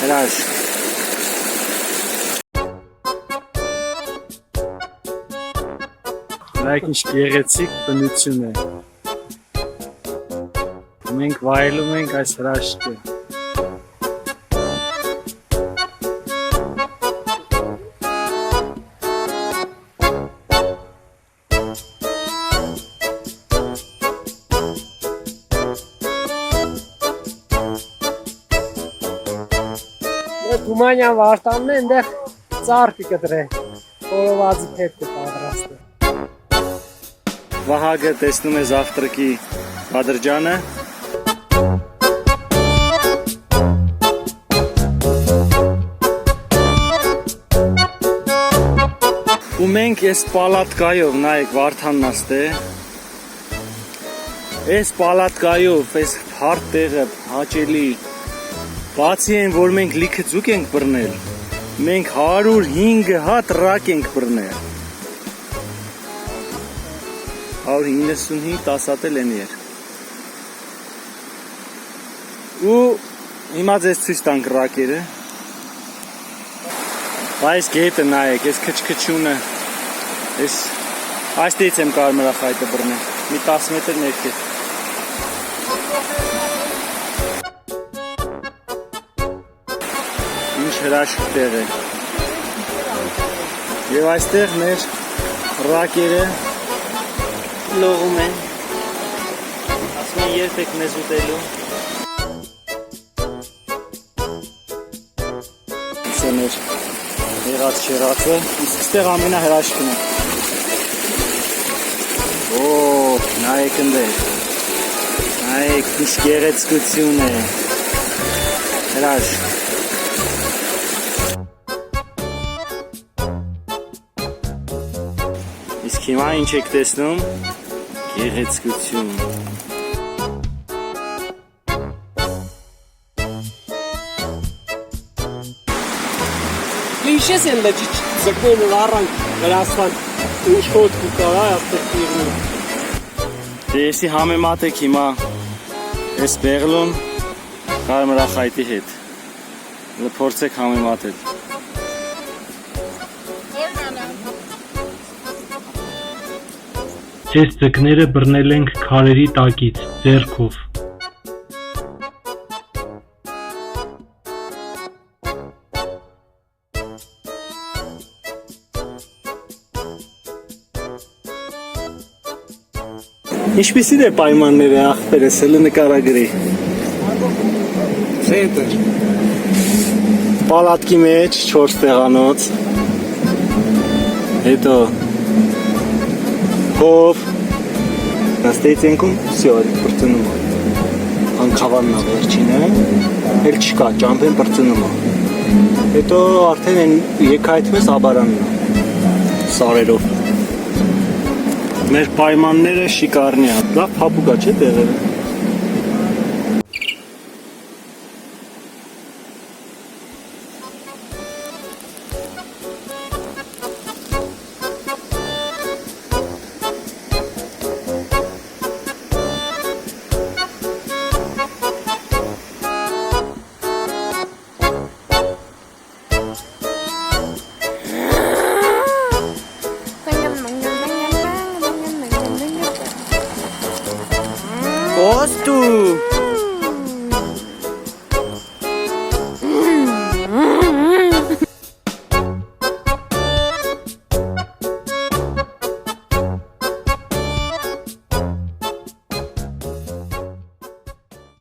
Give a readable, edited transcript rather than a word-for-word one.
Հրաշք։ Նայեք ինչ գեղեցիկ բնություն է։ Մենք վայելում ենք այս հրաշքը։ Թումանյան Վարդանն է, այնտեղ ծառ կկտրե, խորովածի հետ կպատրաստը։ Վահագը տեսնում է զավտրկի Բադրջանը։ Ու մենք այս պալատկայով, նայեք Վարդանն աստե, այս պալատկայով, այս հարթ տեղը հաճելի, բացի են, որ մենք լիքը ձուկ ենք բռնել, մենք 105 հատ ռակ ենք բռնել։ 195 տասատել են էր։ Ու հիմա ձեզ ցույց տանք ռակերը։ Այս գետը նայեք, այս քչքչունը, այստեղից եմ կարմրախայտը բռնել, մի 10 մետր ներքև։ Ինչ հրաշք տեղ է։ Եվ այստեղ մեր ռակերը լողում են, ասում են երբ եք մեզ ուտելու։ Սա մեր եղած շերացը, իսկ ստեղ ամենահրաշքն է։ Օ, նայեք ընդեր, նայեք ինչ գեղեցկություն է, հրաշք։ Իսկ հիմա ինչ եք տեսնում, գեղեցկություն։ Ինչես են լեջի ձգնել ու առանք գրասվան ինչ հոտ կուկարա աստեղ տիրնում։ Դե եսի համեմատեք հիմա այս բեղլուն կարմրախայտի հետ։ Փորձեք համեմատել։ Այս ձկները բռնել ենք քարերի տակից, ձեռքով։ Ինչպիսին է պայմանները աղբերս, հլը նկարագրի։ Սենտր։ Պալատքի մեջ 4 տեղանոց, հետո հով, նստեից ենքում, սյո, պրծնում է, անքավանն է վերջինը, էլ չկա, ճամպ են պրծնում է, հետո արդեն են եկայթում ես աբարանն է, սարերով, մեր պայմանները շիկարնի է, լավ պապուկա չէ տեղերը։ Կոստու